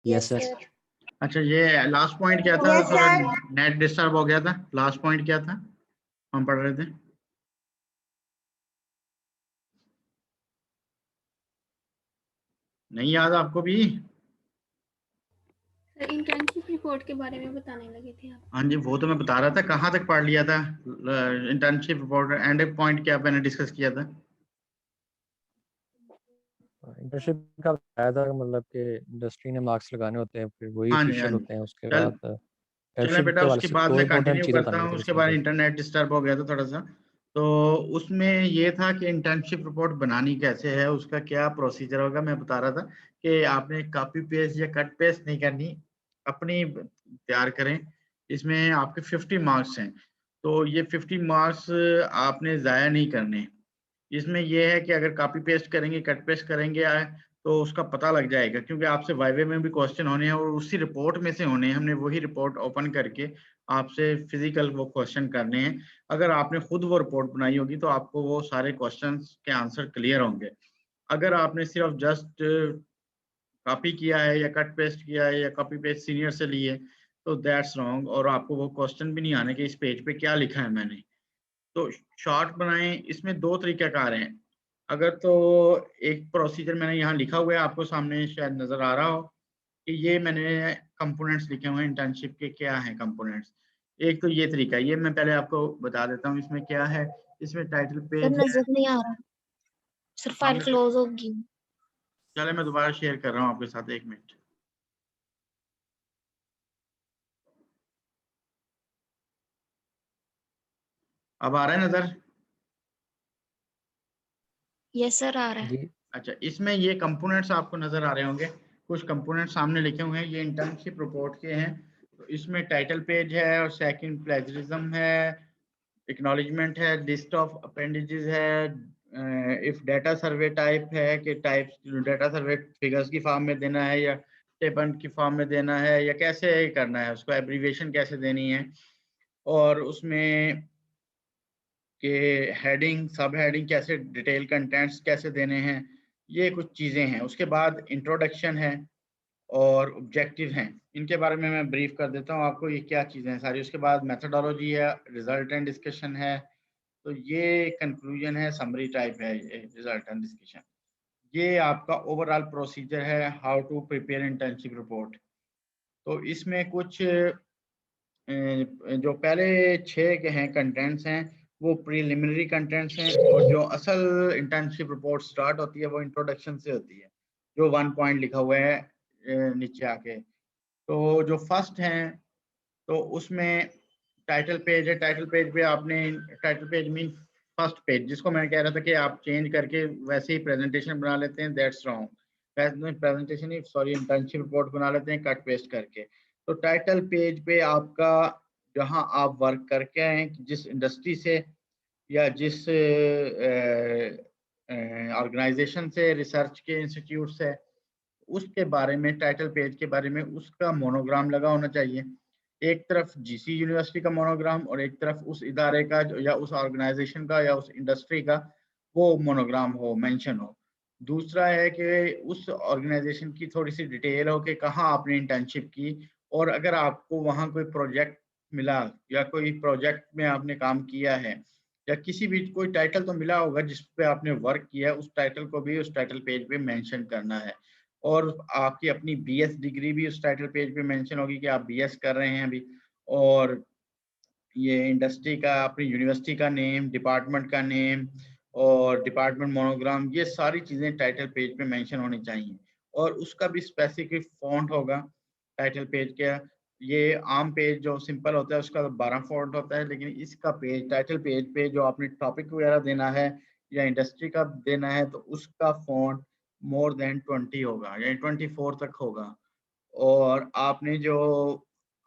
Yes sir. अच्छा, ये last point क्या था? Yes, थोड़ा sir. नेट डिस्टर्ब हो गया था। लास्ट पॉइंट क्या था हम पढ़ रहे थे? नहीं याद आपको भी? सर इंटर्नशिप रिपोर्ट के बारे में बताने लगे थे आप। हाँ जी, वो तो मैं बता रहा था। कहाँ तक पढ़ लिया था इंटर्नशिप रिपोर्ट? एंड पॉइंट क्या मैंने डिस्कस किया था? इंटर्नशिप का बताया था, मतलब कि इंडस्ट्री ने मार्क्स लगाने होते हैं, फिर वही हाँ जी, हाँ ऑफिशियल जी। होते हैं। उसके चल बाद चले इंटर्नशिप बेटा, के वाले उसके से बाद दो मैं इंपॉर्टेंट कंटिन्यू चीज़ें करता बतानी हूँ। थी उसके इसमें बाद सर। इंटरनेट डिस्टर्ब हो गया था थोड़ा सा। तो उसमें ये था कि इंटर्नशिप रिपोर्ट बनानी कैसे है, उसका क्या प्रोसीजर होगा। मैं बता रहा था कि आपने कॉपी पेस्ट या कट पेस्ट नहीं करनी, अपनी तैयार करें। इसमें आपके 50 मार्क्स हैं, तो ये 50 मार्क्स आपने ज़ाया नहीं करने। इसमें यह है कि अगर कॉपी पेस्ट करेंगे, कट पेस्ट करेंगे तो उसका पता लग जाएगा, क्योंकि आपसे वाइवे में भी क्वेश्चन होने हैं और उसी रिपोर्ट में से होने हैं। हमने वही रिपोर्ट ओपन करके आपसे फिजिकल वो क्वेश्चन करने हैं। अगर आपने खुद वो रिपोर्ट बनाई होगी तो आपको वो सारे क्वेश्चंस के आंसर क्लियर होंगे। अगर आपने सिर्फ जस्ट कॉपी किया है या कट पेस्ट किया है या कॉपी पेस्ट सीनियर से लिए, तो दैट्स रॉन्ग, और आपको वो क्वेश्चन भी नहीं आने कि इस पेज पे क्या लिखा है मैंने। तो शॉर्ट बनाएं। इसमें दो तरीकाकार हैं। अगर तो एक प्रोसीजर मैंने यहाँ लिखा हुआ है, आपको सामने शायद नजर आ रहा हो कि ये मैंने कंपोनेंट्स लिखे हुए हैं इंटर्नशिप के, क्या हैं कंपोनेंट्स। एक तो ये तरीका है, ये मैं पहले आपको बता देता हूँ इसमें क्या है। इसमें टाइटल सर पेज है। नजर नहीं आ रहा। सर फाइल क्लोज होगी। चले मैं दोबारा शेयर कर रहा हूँ आपके साथ, 1 मिनट। अब आ रहा है नजर? यस सर आ रहा है। जी अच्छा, इसमें ये कंपोनेंट्स आपको नजर आ रहे होंगे। कुछ कंपोनेंट्स सामने लिखे हुए हैं, ये इंटर्नशिप रिपोर्ट के हैं। तो इसमें टाइटल पेज है और सेकंड प्लेजरिज्म है, एक्नॉलेजमेंट है, लिस्ट ऑफ अपेंडेजेस है, इफ डाटा सर्वे टाइप है कि टाइप डाटा सर्वे फिगर्स की फॉर्म में देना है या टेबल की फॉर्म में देना है या कैसे करना है, उसको एब्रीविएशन कैसे देनी है, और उसमें कि हेडिंग सब हेडिंग कैसे, डिटेल कंटेंट्स कैसे देने हैं, ये कुछ चीज़ें हैं। उसके बाद इंट्रोडक्शन है और ऑब्जेक्टिव हैं। इनके बारे में मैं ब्रीफ कर देता हूँ आपको, ये क्या चीज़ें हैं सारी। उसके बाद मेथोडोलॉजी है, रिजल्ट एंड डिस्कशन है। तो ये कंक्लूजन है, समरी टाइप है ये रिजल्ट एंड डिस्कशन। ये आपका ओवरऑल प्रोसीजर है how to prepare internship report. तो इसमें कुछ जो पहले 6 के हैं कंटेंट्स हैं वो प्रीलिमिनरी कंटेंट्स हैं, और जो असल इंटर्नशिप रिपोर्ट स्टार्ट होती है वो इंट्रोडक्शन से होती है, जो 1 पॉइंट लिखा हुआ है नीचे आके। तो जो फर्स्ट हैं तो उसमें टाइटल पेज है। टाइटल पेज पे आपने, title page mean first page, जिसको मैं कह रहा था कि आप चेंज करके वैसे ही प्रेजेंटेशन बना लेते हैं, that's wrong. Presentation he sorry, internship report बना लेते हैं कट पेस्ट करके। तो टाइटल पेज पे आपका, जहां आप वर्क करके आए, जिस इंडस्ट्री से या जिस ऑर्गेनाइजेशन से, रिसर्च के इंस्टीट्यूट से, उसके बारे में, टाइटल पेज के बारे में उसका मोनोग्राम लगा होना चाहिए। एक तरफ जीसी यूनिवर्सिटी का मोनोग्राम और एक तरफ उस इदारे का या उस ऑर्गेनाइजेशन का या उस इंडस्ट्री का वो मोनोग्राम हो, मेंशन हो। दूसरा है कि उस ऑर्गेनाइजेशन की थोड़ी सी डिटेल हो कि कहाँ आपने इंटर्नशिप की, और अगर आपको वहाँ कोई प्रोजेक्ट मिला या कोई प्रोजेक्ट में आपने काम किया है या किसी भी कोई टाइटल तो मिला होगा जिस पे आपने वर्क किया है, उस टाइटल को भी उस टाइटल पेज पे मेंशन करना है। और आपकी अपनी बीएस डिग्री भी उस टाइटल पेज पे मेंशन होगी कि आप बीएस कर रहे हैं अभी। और ये इंडस्ट्री का, अपनी यूनिवर्सिटी का नेम, डिपार्टमेंट का नेम और डिपार्टमेंट मोनोग्राम, ये सारी चीज़ें टाइटल पेज पे मेंशन होनी चाहिए। और उसका भी स्पेसिफिक फॉन्ट होगा टाइटल पेज का। ये आम पेज जो सिंपल होता है उसका 12 फॉन्ट होता है, लेकिन इसका पेज, टाइटल पेज पे जो आपने टॉपिक वगैरह देना है या इंडस्ट्री का देना है, तो उसका फॉन्ट मोर देन 20 होगा, यानी 24 तक होगा। और आपने जो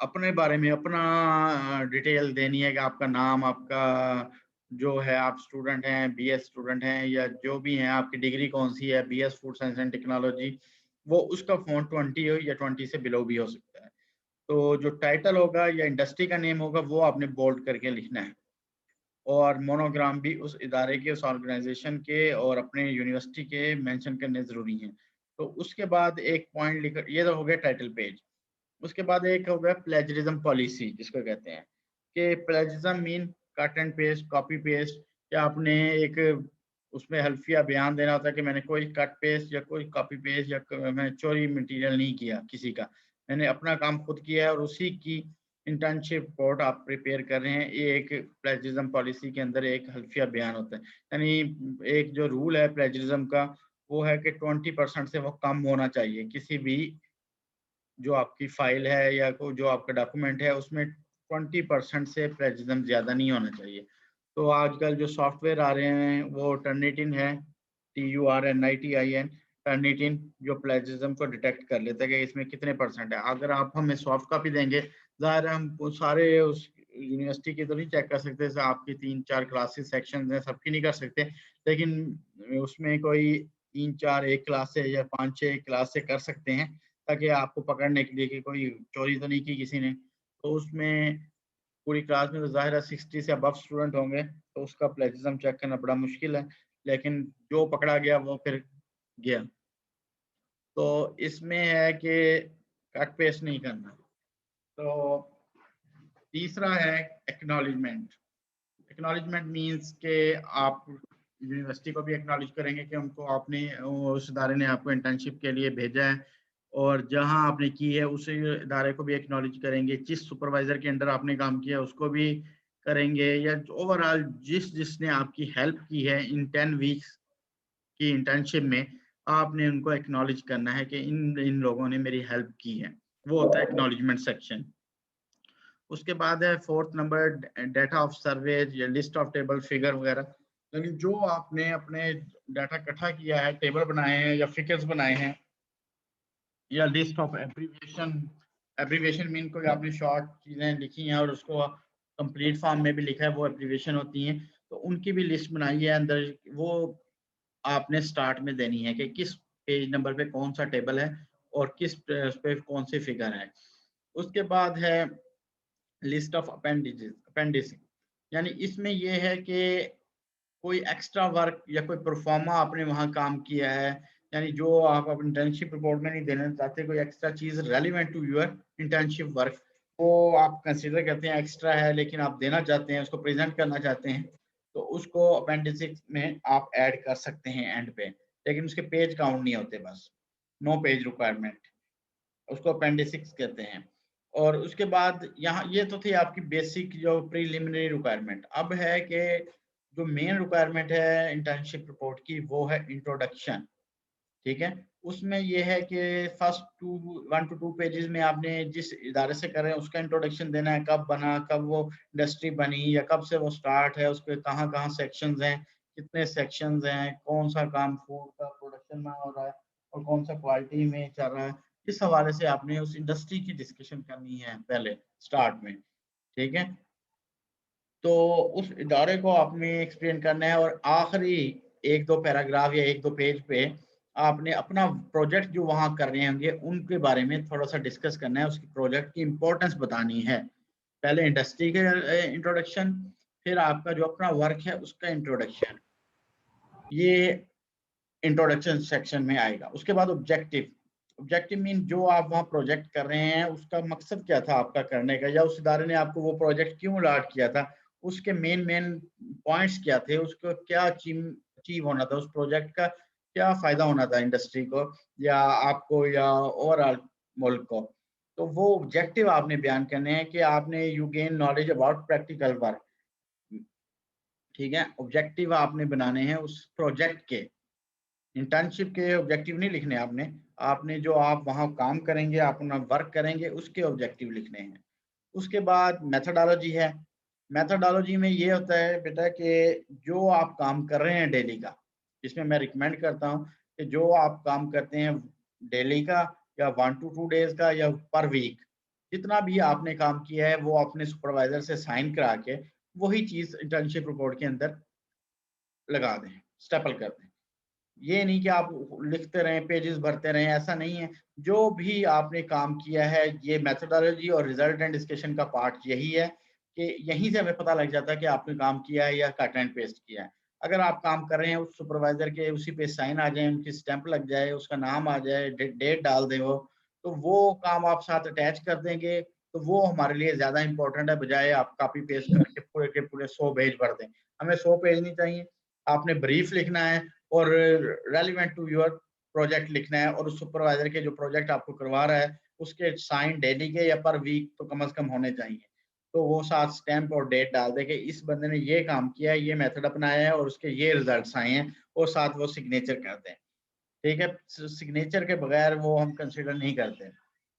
अपने बारे में अपना डिटेल देनी है कि आपका नाम, आपका जो है, आप स्टूडेंट हैं, बीएस स्टूडेंट हैं या जो भी हैं, आपकी डिग्री कौन सी है, BS food science and technology, वो उसका फॉन्ट 20 हो या 20 से बिलो भी हो सकता है। तो जो टाइटल होगा या इंडस्ट्री का नेम होगा वो आपने बोल्ड करके लिखना है। और मोनोग्राम भी उस इदारे के, उस ऑर्गेनाइजेशन के और अपने यूनिवर्सिटी के मेंशन करने ज़रूरी हैं। तो उसके बाद एक पॉइंट लिख, ये तो हो गया टाइटल पेज। उसके बाद एक हो गया प्लेजरिज्म पॉलिसी, जिसको कहते हैं कि plagiarism mean cut and paste, copy paste, या आपने एक उसमें हल्फिया बयान देना होता है कि मैंने कोई कट पेस्ट या कोई कॉपी पेस्ट या मैंने चोरी मटेरियल नहीं किया किसी का, मैंने अपना काम खुद किया है और उसी की इंटर्नशिप रिपोर्ट आप प्रिपेयर कर रहे हैं। ये एक प्लेजरिज्म पॉलिसी के अंदर एक हल्फिया बयान होता है। यानी एक जो रूल है प्लेजरिज्म का वो है कि 20% से वो कम होना चाहिए। किसी भी जो आपकी फाइल है या जो आपका डॉक्यूमेंट है उसमें 20% से प्लेजरिज्म ज़्यादा नहीं होना चाहिए। तो आजकल जो सॉफ्टवेयर आ रहे हैं वो टर्निटिन है, TURNITIN, टर्निटिन, जो प्लेजरिज्म को डिटेक्ट कर लेता है कि इसमें कितने परसेंट है। अगर आप हमें सॉफ्ट कॉपी देंगे, ज़ाहिर है हम वो सारे उस यूनिवर्सिटी की तो नहीं चेक कर सकते, जैसे आपकी 3-4 क्लासेस सेक्शन हैं, सबकी नहीं कर सकते, लेकिन उसमें कोई 3-4 एक क्लास से या 5-6 एक क्लास से कर सकते हैं, ताकि आपको पकड़ने के लिए कि कोई चोरी तो नहीं की किसी ने। तो उसमें पूरी क्लास में तो ज़ाहिर है 60 से अबव स्टूडेंट होंगे, तो उसका प्लेजरिज्म चेक करना बड़ा मुश्किल है, लेकिन जो पकड़ा गया वो फिर गया। तो इसमें है कि कट पेस्ट नहीं करना। तो तीसरा है एक्नॉलेजमेंट। एक्नॉलेजमेंट मीन्स के आप यूनिवर्सिटी को भी एक्नॉलेज करेंगे कि उनको आपने, उस इदारे ने आपको इंटर्नशिप के लिए भेजा है, और जहां आपने की है उस इदारे को भी एक्नॉलेज करेंगे। जिस सुपरवाइजर के अंडर आपने काम किया उसको भी करेंगे, या ओवरऑल जिसने आपकी हेल्प की है इन 10 वीक्स की इंटर्नशिप में, आपने उनको एक्नॉलेज करना है कि इन लोगों ने मेरी हेल्प की है। वो होता है एक्नॉलेजमेंट सेक्शन। उसके बाद है 4th नंबर डाटा ऑफ सर्वे या लिस्ट ऑफ टेबल फिगर वगैरह। यानी जो आपने अपने डाटा इकट्ठा किया है, टेबल बनाए हैं या फिगर्स बनाए हैं, या list of abbreviation. Abbreviation mean कोई आपने शॉर्ट चीज़ें लिखी हैं और उसको कंप्लीट फॉर्म में भी लिखा है, वो एब्रीविएशन होती हैं, तो उनकी भी लिस्ट बनाई है अंदर। वो आपने स्टार्ट में देनी है कि किस पेज नंबर पे कौन सा टेबल है और किस उस पे कौन सी फिगर है। उसके बाद है लिस्ट ऑफ अपेंडिस, यानी इसमें यह है कि कोई एक्स्ट्रा वर्क या कोई परफॉर्मा आपने वहाँ काम किया है, यानी जो आप अपनी इंटर्नशिप रिपोर्ट में नहीं देना चाहते, कोई एक्स्ट्रा चीज़ relevant to your internship work, वो आप कंसीडर करते हैं एक्स्ट्रा है लेकिन आप देना चाहते हैं, उसको प्रेजेंट करना चाहते हैं, तो उसको अपेंडिक्स में आप ऐड कर सकते हैं एंड पे, लेकिन उसके पेज काउंट नहीं होते, बस 9 पेज रिक्वायरमेंट, उसको अपेंडिक्स कहते हैं। और उसके बाद यहाँ ये तो थी आपकी बेसिक जो प्रीलिमिनरी रिक्वायरमेंट। अब है कि जो मेन रिक्वायरमेंट है इंटर्नशिप रिपोर्ट की, वो है इंट्रोडक्शन। ठीक है, उसमें ये है कि फर्स्ट 1 to 2 पेजेस में आपने जिस इदारे से कर रहे हैं उसका इंट्रोडक्शन देना है, कब बना, कब वो इंडस्ट्री बनी, या कब से वो स्टार्ट है, उसके कहाँ कहाँ सेक्शंस हैं, कितने सेक्शंस हैं, कौन सा काम फूड का प्रोडक्शन में हो रहा है और कौन सा क्वालिटी में चल रहा है। इस हवाले से आपने उस इंडस्ट्री की डिस्कशन करनी है पहले स्टार्ट में। ठीक है, तो उस इदारे को आपने एक्सप्लेन करना है, और आखिरी 1-2 पैराग्राफ या 1-2 पेज पे आपने अपना प्रोजेक्ट जो वहाँ कर रहे होंगे उनके बारे में थोड़ा सा डिस्कस करना है, उसकी प्रोजेक्ट की इंपॉर्टेंस बतानी है। पहले इंडस्ट्री के इंट्रोडक्शन, फिर आपका जो अपना वर्क है उसका इंट्रोडक्शन, ये इंट्रोडक्शन सेक्शन में आएगा। उसके बाद ऑब्जेक्टिव। ऑब्जेक्टिव मीन जो आप वहाँ प्रोजेक्ट कर रहे हैं उसका मकसद क्या था आपका करने का, या उस इदारे ने आपको वो प्रोजेक्ट क्यों अलॉट किया था, उसके मेन पॉइंट्स क्या थे, उसको क्या अचीव होना था, उस प्रोजेक्ट का क्या फायदा होना था इंडस्ट्री को या आपको या ओवरऑल मुल्क को। तो वो ऑब्जेक्टिव आपने बयान करने हैं कि आपने you gain knowledge about practical work. ठीक है, ऑब्जेक्टिव आपने बनाने हैं उस प्रोजेक्ट के, इंटर्नशिप के ऑब्जेक्टिव नहीं लिखने आपने, आपने जो आप वहाँ काम करेंगे, आप अपना वर्क करेंगे, उसके ऑब्जेक्टिव लिखने हैं। उसके बाद मेथोडोलॉजी है। मेथोडोलॉजी में ये होता है बेटा कि जो आप काम कर रहे हैं डेली का, इसमें मैं रिकमेंड करता हूँ कि जो आप काम करते हैं डेली का या 1 to 2 डेज का या पर वीक, जितना भी आपने काम किया है वो अपने सुपरवाइजर से साइन करा के वही चीज़ इंटर्नशिप रिपोर्ट के अंदर लगा दें, स्टेपल कर दें। ये नहीं कि आप लिखते रहें, पेजेस भरते रहें, ऐसा नहीं है। जो भी आपने काम किया है, ये मेथोडोलॉजी और रिजल्ट एंड डिस्कशन का पार्ट यही है कि यहीं से हमें पता लग जाता है कि आपने काम किया है या कट एंड पेस्ट किया है। अगर आप काम कर रहे हैं उस सुपरवाइजर के उसी पे साइन आ जाए, उनकी स्टैंप लग जाए, उसका नाम आ जाए, डेट डाल दें वो, तो वो काम आप साथ अटैच कर देंगे, तो वो हमारे लिए ज़्यादा इम्पोर्टेंट है, बजाय आप कॉपी पेस्ट करके पूरे के पूरे 100 पेज भर दें। हमें 100 पेज नहीं चाहिए, आपने ब्रीफ लिखना है और रेलिवेंट टू योर प्रोजेक्ट लिखना है, और उस सुपरवाइजर के जो प्रोजेक्ट आपको करवा रहा है उसके साइन डेली के या पर वीक तो कम से कम होने चाहिए। तो वो साथ स्टैंप और डेट डाल दे कि इस बंदे ने ये काम किया है, ये मेथड अपनाया है और उसके ये रिजल्ट्स आए हैं, और साथ वो सिग्नेचर कर दें। ठीक है, सिग्नेचर के बगैर वो हम कंसिडर नहीं करते।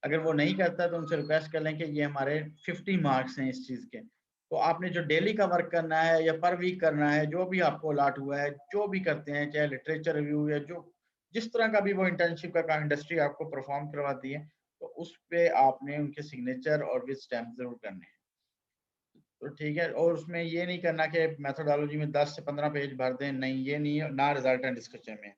अगर वो नहीं करता तो उनसे रिक्वेस्ट कर लें कि ये हमारे 50 मार्क्स हैं इस चीज़ के, तो आपने जो डेली का वर्क करना है या पर वीक करना है, जो भी आपको अलॉट हुआ है, जो भी करते हैं, चाहे लिटरेचर रिव्यू या जो जिस तरह का भी वो इंटर्नशिप का इंडस्ट्री आपको परफॉर्म करवाती है, तो उस पे आपने उनके सिग्नेचर और विद स्टैम्प जरूर करने हैं। तो ठीक है, और उसमें ये नहीं करना कि मेथोडोलॉजी में 10 से 15 पेज भर दें, नहीं ये नहीं है, ना रिजल्ट एंड डिस्कशन में।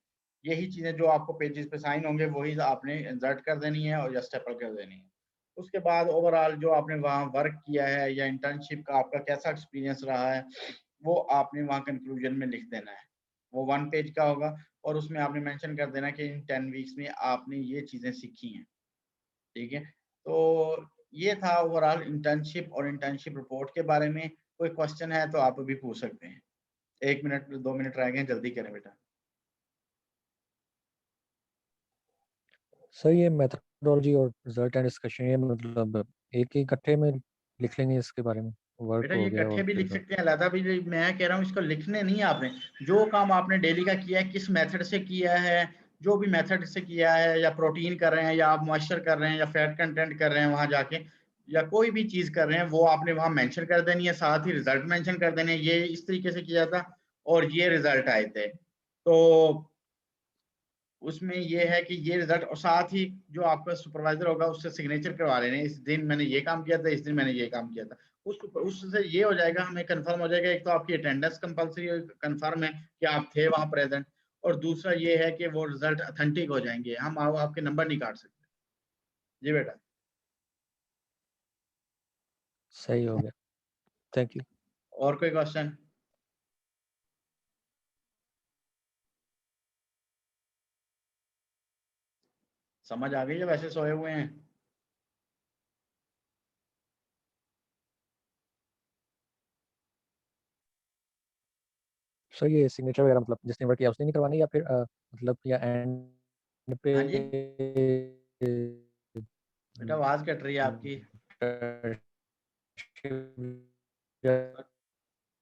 यही चीज़ें जो आपको पेजेस पे साइन होंगे वही आपने इंसर्ट कर देनी है और या स्टेपल कर देनी है। उसके बाद ओवरऑल जो आपने वहाँ वर्क किया है या इंटर्नशिप का आपका कैसा एक्सपीरियंस रहा है, वो आपने वहाँ कंक्लूजन में लिख देना है। वो 1 पेज का होगा और उसमें आपने मेंशन कर देना कि इन 10 वीक्स में आपने ये चीज़ें सीखी हैं। ठीक है, तो ये था ओवरऑल इंटर्नशिप और इंटर्नशिप रिपोर्ट के बारे में। कोई क्वेश्चन है तो आप अभी पूछ सकते हैं। 1 मिनट 2 मिनट रह गए, जल्दी करें बेटा। सर ये मेथोडोलॉजी और रिजल्ट एंड डिस्कशन ये मतलब एक ही इकट्ठे में लिख लेंगे इसके बारे में, वर्क बेटा हो ये गया इकट्ठे और भी लिख फिर सकते हैं, अलहदा भी मैं कह रहा हूँ इसको लिखने नहीं आपने, जो काम आपने डेली का किया है, किस मेथड से किया है, जो भी मेथड से किया है, या प्रोटीन कर रहे हैं या आप मॉइस्चर कर रहे हैं या फैट कंटेंट कर रहे हैं वहां जाके, या कोई भी चीज कर रहे हैं, वो आपने वहां मेंशन कर देनी है, साथ ही रिजल्ट मेंशन कर देने, ये इस तरीके से किया था और ये रिजल्ट आए थे। तो उसमें ये है कि ये रिजल्ट, और साथ ही जो आपका सुपरवाइजर होगा उससे सिग्नेचर करवा लेने, इस दिन मैंने ये काम किया था, इस दिन मैंने ये काम किया था। उससे ये हो जाएगा, हमें कंफर्म हो जाएगा, एक तो आपकी अटेंडेंस कंपलसरी कंफर्म है कि आप थे वहां प्रेजेंट, और दूसरा ये है कि वो रिजल्ट ऑथेंटिक हो जाएंगे, हम आपके नंबर नहीं काट सकते। जी बेटा। सही हो गया। Thank you. और कोई क्वेश्चन? समझ आ गई है? वैसे सोए हुए हैं? सर ये सिग्नेचर वगैरह मतलब जिसने वर्क किया उसने नहीं करवानी, या फिर मतलब या एंड पे हाँ जी बेटा, आवाज कट रही है आपकी।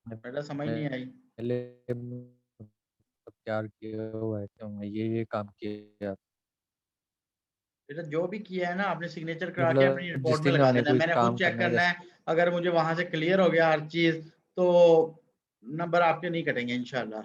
बेटा समझ नहीं आई। पहले तैयार किया हुआ है कि हमने ये काम किया, बेटा जो भी किया है ना आपने, सिग्नेचर करा के अपनी मतलब जिस रिपोर्ट में दिन लगा हमने देना है। कोई मैंने खुद काम चेक करना है करना जैसे। है, अगर मुझे वहां से क्लियर हो गया हर चीज तो नंबर आपके नहीं कटेंगे इंशाल्लाह।